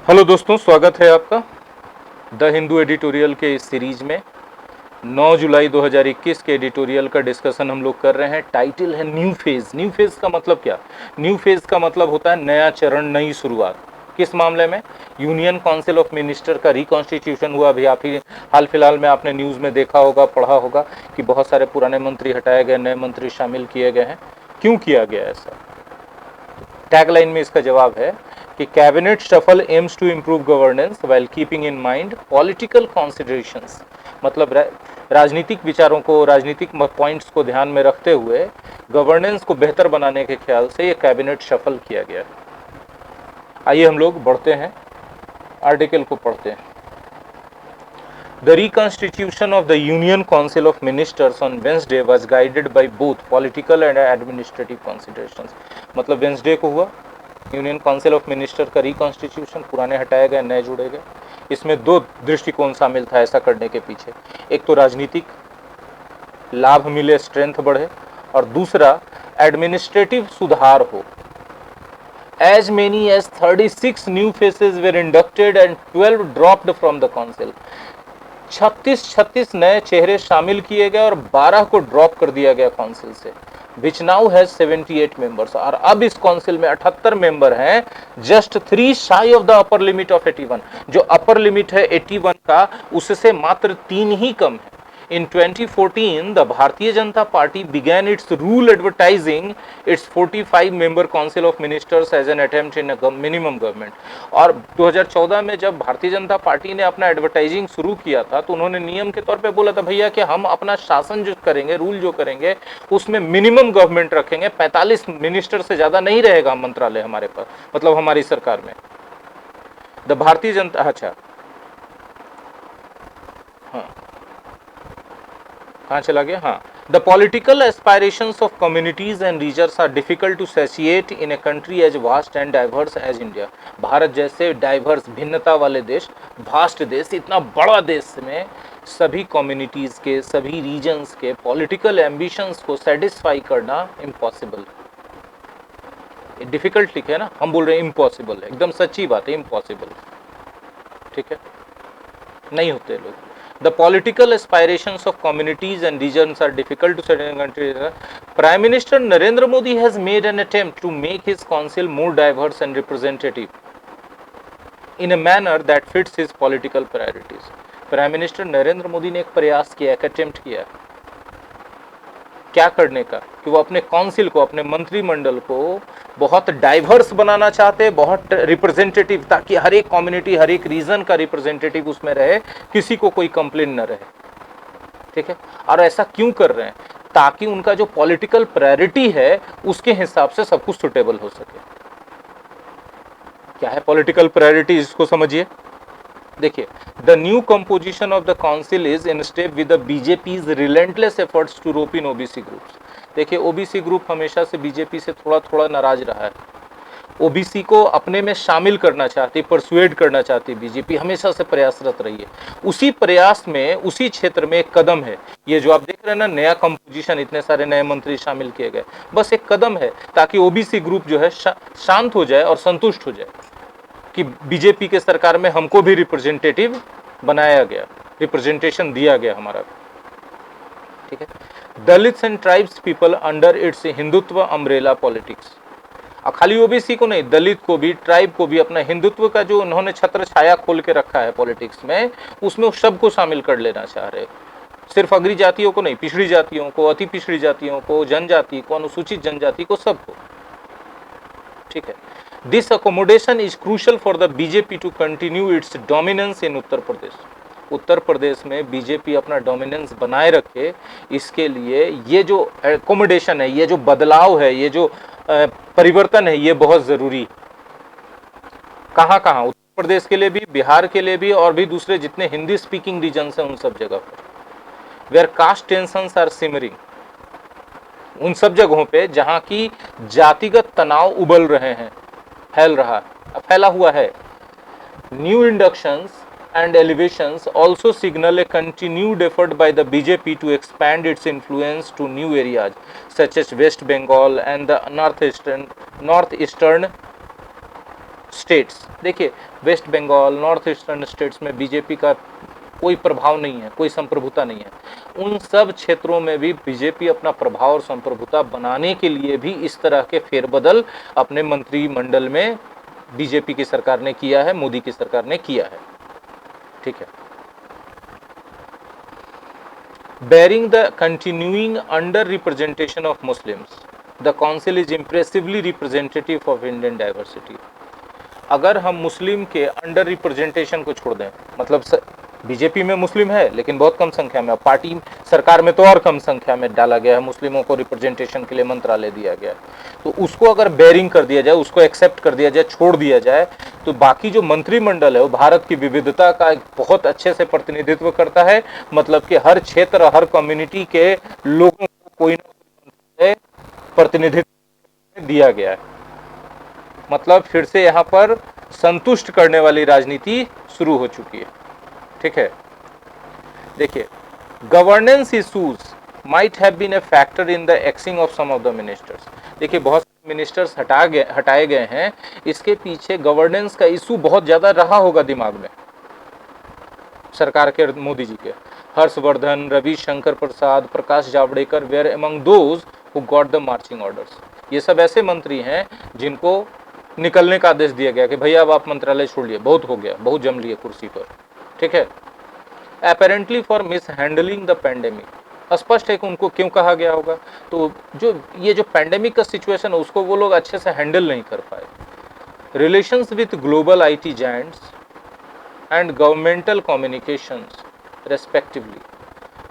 Hello दोस्तों, स्वागत है आपका द हिंदू एडिटोरियल के इस सीरीज में। 9 जुलाई 2021 के एडिटोरियल का डिस्कशन हम लोग कर रहे हैं। टाइटल है न्यू फेज। न्यू फेज का मतलब क्या? न्यू फेज का मतलब होता है नया चरण, नई शुरुआत। किस मामले में? यूनियन काउंसिल ऑफ मिनिस्टर का रिकॉन्स्टिट्यूशन हुआ। अभी आप ही हाल फिलहाल में आपने न्यूज़ में देखा होगा, पढ़ा होगा कि बहुत सारे पुराने मंत्री हटाए गए, नए मंत्री शामिल किए गए हैं। क्यों किया गया ऐसा? टैगलाइन में इसका जवाब है कि cabinet shuffle aims to improve governance while keeping in mind political considerations. मतलब राजनीतिक विचारों को, राजनीतिक पॉइंट्स को ध्यान में रखते हुए गवर्नेंस को बेहतर बनाने के ख्याल से ये कैबिनेट शफल किया गया। आइए हम लोग बढ़ते हैं, आर्टिकल को पढ़ते हैं। The reconstitution of the Union Council of Ministers on Wednesday was guided by both political and administrative considerations. मतलब वेंसडे को हुआ यूनियन काउंसिल ऑफ मिनिस्टर का रिकॉन्स्टिट्यूशन, पुराने हटाए गए, नए जुड़े गए। इसमें दो दृष्टिकोण शामिल था ऐसा करने के पीछे। एक तो राजनीतिक लाभ मिले, स्ट्रेंथ बढ़े, और दूसरा एडमिनिस्ट्रेटिव सुधार हो। As many as 36 new faces were inducted and 12 dropped from the council. 36 नए चेहरे शामिल किए गए और 12 को ड्रॉप कर दिया गया काउंसिल से। Which now has 78 members. और अब इस काउंसिल में 78 मेंबर हैं, जस्ट 3 शाई of the upper limit of 81। जो अपर लिमिट है 81 का, उससे मात्र 3 ही कम है। In 2014, the Bharatiya Janata Party began its rule advertising its 45-member Council of Ministers as an attempt in a minimum government. और 2014 में जब भारतीय जनता पार्टी ने अपना एडवर्टाइजिंग शुरू किया था तो उन्होंने नियम के तौर पे बोला था, भैया कि हम अपना शासन जो करेंगे, रूल जो करेंगे, उसमें मिनिमम गवर्नमेंट रखेंगे। 45 मिनिस्टर से ज़्यादा नहीं रहेगा मंत्रालय हमारे पास, मतलब हमारी सरकार में। द भारतीय जनता, अच्छा हाँ, कहाँ चला गया? हाँ, the political aspirations of communities and regions are difficult to satisfy in a country as vast and diverse as India. Bharat जैसे डाइवर्स, भिन्नता वाले देश, वास्ट देश, इतना बड़ा देश में सभी कम्युनिटीज के, सभी रीजन्स के पॉलिटिकल एम्बिशंस को सेटिस्फाई करना इम्पॉसिबल। डिफिकल्ट लिखे है ना, हम बोल रहे हैं इम्पॉसिबल है। एकदम सच्ची बात है, इम्पॉसिबल। ठीक है, नहीं होते लोग। The political aspirations of communities and regions are difficult to set in a country. Prime Minister Narendra Modi has made an attempt to make his council more diverse and representative in a manner that fits his political priorities. Prime minister Narendra Modi ने एक प्रयास किया, एक attempt किया, क्या करने का? कि वो अपने काउंसिल को, अपने मंत्रिमंडल को बहुत डाइवर्स बनाना चाहते हैं, बहुत रिप्रेजेंटेटिव, ताकि हर एक कम्युनिटी, हर एक रीजन का रिप्रेजेंटेटिव उसमें रहे, किसी को कोई कंप्लेन न रहे। ठीक है, और ऐसा क्यों कर रहे हैं? ताकि उनका जो पॉलिटिकल प्रायोरिटी है उसके हिसाब से सब कुछ सुटेबल हो सके। क्या है पॉलिटिकल प्रायोरिटी, इसको समझिए। देखिए, the new composition of the council is in step with the BJP's relentless efforts to rope in OBC groups. देखिए, ओबीसी ग्रुप हमेशा से बीजेपी से थोड़ा थोड़ा नाराज रहा है। ओबीसी को अपने में शामिल करना चाहती, परसुएड करना चाहती बीजेपी, हमेशा से प्रयासरत रही है। उसी प्रयास में, उसी क्षेत्र में एक कदम है ये जो आप देख रहे हैं ना, नया कंपोजिशन, इतने सारे नए मंत्री शामिल किए गए, बस एक कदम है ताकि ओबीसी ग्रुप जो है शांत हो जाए और संतुष्ट हो जाए कि बीजेपी के सरकार में हमको भी रिप्रेजेंटेटिव बनाया गया, रिप्रेजेंटेशन दिया गया हमारा। ठीक है, Dalits and tribes people under its Hindutva umbrella politics. खाली ओबीसी को नहीं, दलित को भी, ट्राइब को भी, अपना हिंदुत्व का जो उन्होंने छत्र छाया खोल के रखा है पॉलिटिक्स में, उसमें सबको शामिल कर लेना चाह रहे। सिर्फ अग्री जातियों को नहीं, पिछड़ी जातियों को, अति पिछड़ी जातियों को, जनजाति को, अनुसूचित जनजाति को, सबको। ठीक है, this accommodation is crucial for the BJP to continue its dominance in Uttar Pradesh. Uttar Pradesh में बीजेपी अपना डोमिनेंस बनाए रखे, इसके लिए ये जो एकोमोडेशन है, ये जो बदलाव है, ये जो परिवर्तन है, ये बहुत जरूरी। कहाँ कहाँ? उत्तर प्रदेश के लिए भी, बिहार के लिए भी, और भी दूसरे जितने हिंदी स्पीकिंग रीजन हैं उन सब जगह पर। Where caste tensions are simmering, उन सब जगहों पे जहां की जातिगत तनाव उबल रहे हैं, फैला हुआ है। New inductions and elevations also signal a continued effort by the BJP to expand its influence to new areas such as West Bengal and the northeastern states, देखिए West Bengal, north eastern states में बीजेपी का कोई प्रभाव नहीं है, कोई संप्रभुता नहीं है। उन सब क्षेत्रों में भी बीजेपी अपना प्रभाव और संप्रभुता बनाने के लिए भी इस तरह के फेरबदल अपने मंत्रिमंडल में बीजेपी की सरकार ने किया है, मोदी की सरकार ने किया है। ठीक है। Bearing the continuing under representation of Muslims, the council is impressively representative of Indian diversity. अगर हम मुस्लिम के अंडर रिप्रेजेंटेशन को छोड़ दें, मतलब बीजेपी में मुस्लिम है लेकिन बहुत कम संख्या में, पार्टी सरकार में तो और कम संख्या में डाला गया है, मुस्लिमों को रिप्रेजेंटेशन के लिए मंत्रालय दिया गया है, तो उसको अगर बेयरिंग कर दिया जाए, उसको एक्सेप्ट कर दिया जाए, छोड़ दिया जाए, तो बाकी जो मंत्रिमंडल है वो भारत की विविधता का एक बहुत अच्छे से प्रतिनिधित्व करता है। मतलब कि हर क्षेत्र, हर कम्युनिटी के लोगों को कोई ना प्रतिनिधित्व दिया गया है। मतलब फिर से यहाँ पर संतुष्ट करने वाली राजनीति शुरू हो चुकी है। ठीक है। देखिए, governance issues might have been a factor in the axing of some of the ministers. देखिए, बहुत सारे मिनिस्टर्स हटाए गए हैं, इसके पीछे गवर्नेंस का इशू बहुत ज्यादा रहा होगा दिमाग में सरकार के, मोदी जी के। Harshvardhan, Ravishankar Prasad, Prakash Javadekar were among those who got the marching orders. ये सब ऐसे मंत्री हैं जिनको निकलने का आदेश दिया गया कि भैया अब आप मंत्रालय छोड़िए, बहुत हो गया, बहुत जम लिए कुर्सी पर। ठीक है। Apparently for miss handling the pandemic. स्पष्ट है कि उनको क्यों कहा गया होगा, तो जो पेंडेमिक का सिचुएशन है उसको वो लोग अच्छे से हैंडल नहीं कर पाए। Relations with global IT giants and governmental communications respectively.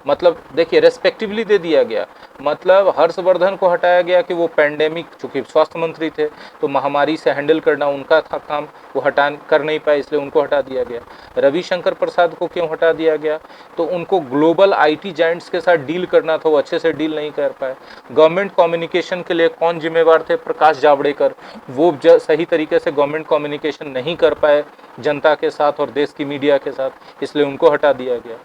मतलब देखिए, रेस्पेक्टिवली दे दिया गया, मतलब हर्षवर्धन को हटाया गया कि वो पेंडेमिक, चूंकि स्वास्थ्य मंत्री थे तो महामारी से हैंडल करना उनका था काम, वो कर नहीं पाए, इसलिए उनको हटा दिया गया। रविशंकर प्रसाद को क्यों हटा दिया गया, तो उनको ग्लोबल आईटी जायंट्स के साथ डील करना था, वो अच्छे से डील नहीं कर पाए। गवर्नमेंट कम्युनिकेशन के लिए कौन जिम्मेवार थे, प्रकाश जावड़ेकर, वो सही तरीके से गवर्नमेंट कम्युनिकेशन नहीं कर पाए जनता के साथ और देश की मीडिया के साथ, इसलिए उनको हटा दिया गया।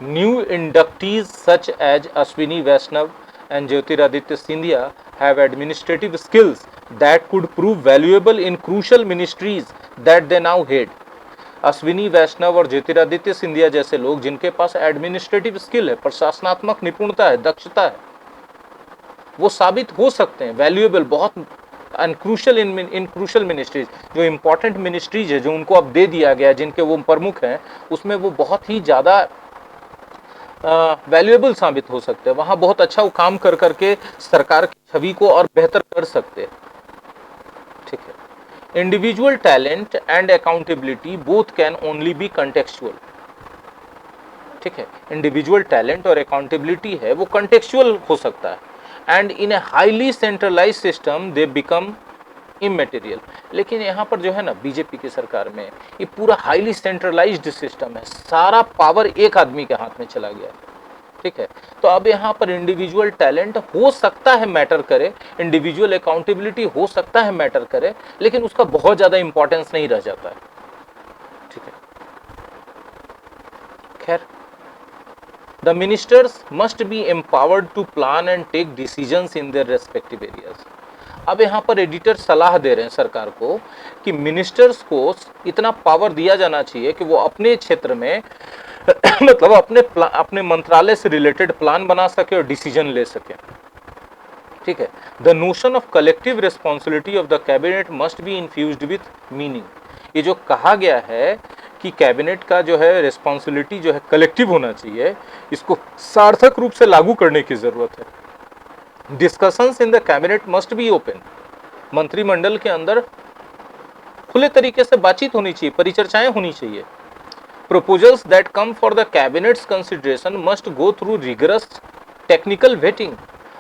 New inductees such as Ashwini Vaishnav and Jyotiraditya Scindia have administrative skills that could prove valuable in crucial ministries that they now head. Ashwini वैष्णव और ज्योतिरादित्य सिंधिया जैसे लोग जिनके पास एडमिनिस्ट्रेटिव स्किल है, प्रशासनात्मक निपुणता है, दक्षता है, वो साबित हो सकते हैं वैल्यूएबल, बहुत and crucial in crucial ministries. जो इंपॉर्टेंट मिनिस्ट्रीज है जो उनको अब दे दिया गया, जिनके वो प्रमुख हैं, उसमें वो बहुत ही ज़्यादा वैल्यूएबल साबित हो सकते हैं, वहां बहुत अच्छा वो काम कर करके सरकार की छवि को और बेहतर कर सकते हैं। ठीक है। Individual talent and accountability both can only be contextual. ठीक है। इंडिविजुअल टैलेंट और अकाउंटेबिलिटी है वो कंटेक्चुअल हो सकता है, and in a highly centralise system they become immaterial. लेकिन यहाँ पर जो है ना, बीजेपी की सरकार में ये पूरा हाईली सेंट्रलाइज्ड सिस्टम है, सारा पावर एक आदमी के हाथ में चला गया है। ठीक है। तो अब यहाँ पर इंडिविजुअल टैलेंट हो सकता है मैटर करे, इंडिविजुअल अकाउंटेबिलिटी हो सकता है मैटर करे, लेकिन उसका बहुत ज्यादा इंपॉर्टेंस नहीं रह जाता है। ठीक है। खैर, the ministers must be empowered to plan and take decisions in their respective areas. अब यहाँ पर एडिटर सलाह दे रहे हैं सरकार को कि मिनिस्टर्स को इतना पावर दिया जाना चाहिए कि वो अपने क्षेत्र में मतलब अपने मंत्रालय से रिलेटेड प्लान बना सके और डिसीजन ले सके। ठीक है। The notion of collective responsibility of the cabinet must be infused with meaning. ये जो कहा गया है कि कैबिनेट का जो है रिस्पॉन्सिबिलिटी जो है कलेक्टिव होना चाहिए, इसको सार्थक रूप से लागू करने की जरूरत है। Discussions in the cabinet must be open. मंत्रिमंडल के अंदर खुले तरीके से बातचीत होनी चाहिए, परिचर्चाएं होनी चाहिए। Proposals that come for the cabinets consideration must go through rigorous technical waiting.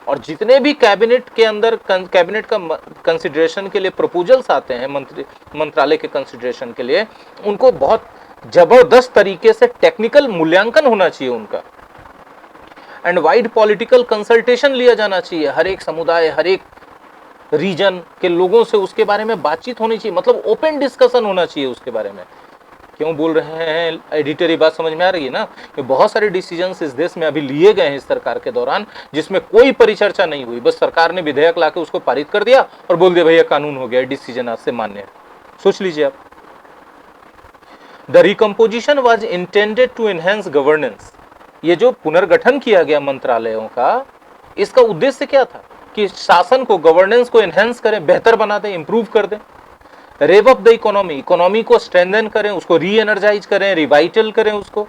और जितने भी कैबिनेट के अंदर कैबिनेट का कंसिडरेशन के लिए प्रपोजल्स आते हैं मंत्रालय के कंसिडरेशन के लिए, उनको बहुत जबरदस्त तरीके से टेक्निकल मूल्यांकन होना चाहिए उनका, एंड वाइड पॉलिटिकल कंसल्टेशन लिया जाना चाहिए। हर एक समुदाय, हर एक रीजन के लोगों से उसके बारे में बातचीत होनी चाहिए, मतलब ओपन डिस्कशन होना चाहिए उसके बारे में। क्यों बोल रहे हैं एडिटर, ये बात समझ में आ रही है ना कि बहुत सारे डिसीजंस इस देश में अभी लिए गए हैं इस सरकार के दौरान जिसमें कोई परिचर्चा नहीं हुई, बस सरकार ने विधेयक लाके उसको पारित कर दिया और बोल दिया भैया कानून हो गया, डिसीजन आज से मान्य है। सोच लीजिए आप। The recomposition was intended to enhance governance. ये जो पुनर्गठन किया गया मंत्रालयों का, इसका उद्देश्य क्या था कि शासन को, गवर्नेंस को एनहेंस करें, बेहतर बना दें, इंप्रूव कर दें। Rev up the economy, economy को स्ट्रेंथन करें, उसको री एनर्जाइज करें, रिवाइटल करें उसको,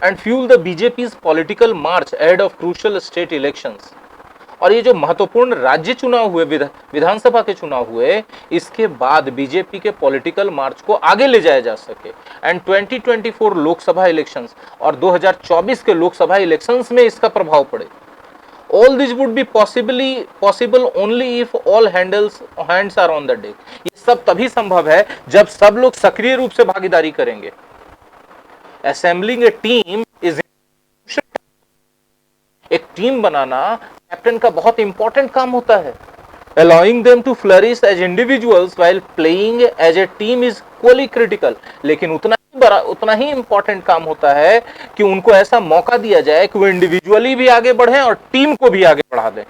and fuel the BJP's political march ahead of crucial state elections. और ये जो महत्वपूर्ण राज्य चुनाव हुए, विधानसभा के चुनाव हुए, इसके बाद बीजेपी के पॉलिटिकल मार्च को आगे ले जाया जा सके। एंड 2024 लोकसभा इलेक्शंस और 2024 के लोकसभा इलेक्शंस में इसका प्रभाव पड़े। All this would be possible only if all hands are on the deck. ये सब तभी संभव है जब सब लोग सक्रिय रूप से भागीदारी करेंगे। असेंबलिंग ए टीम इज, एक टीम बनाना कैप्टन का बहुत इंपॉर्टेंट काम होता है। Allowing them to flourish as individuals while playing as a team is equally critical। लेकिन उतना ही इंपॉर्टेंट काम होता है कि उनको ऐसा मौका दिया जाए कि वो इंडिविजुअली भी आगे बढ़ें और टीम को भी आगे बढ़ा दें।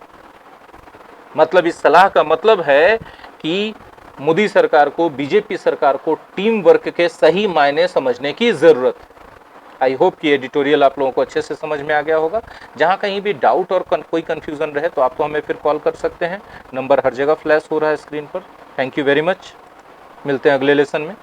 मतलब इस सलाह का मतलब है कि मोदी सरकार को, बीजेपी सरकार को टीम वर्क के सही मायने समझने की जरूरत है। आई होप कि एडिटोरियल आप लोगों को अच्छे से समझ में आ गया होगा। जहां कहीं भी डाउट और कोई कंफ्यूजन रहे तो आप तो हमें फिर कॉल कर सकते हैं। नंबर हर जगह फ्लैश हो रहा है स्क्रीन पर। Thank you very much. मिलते हैं अगले लेसन में।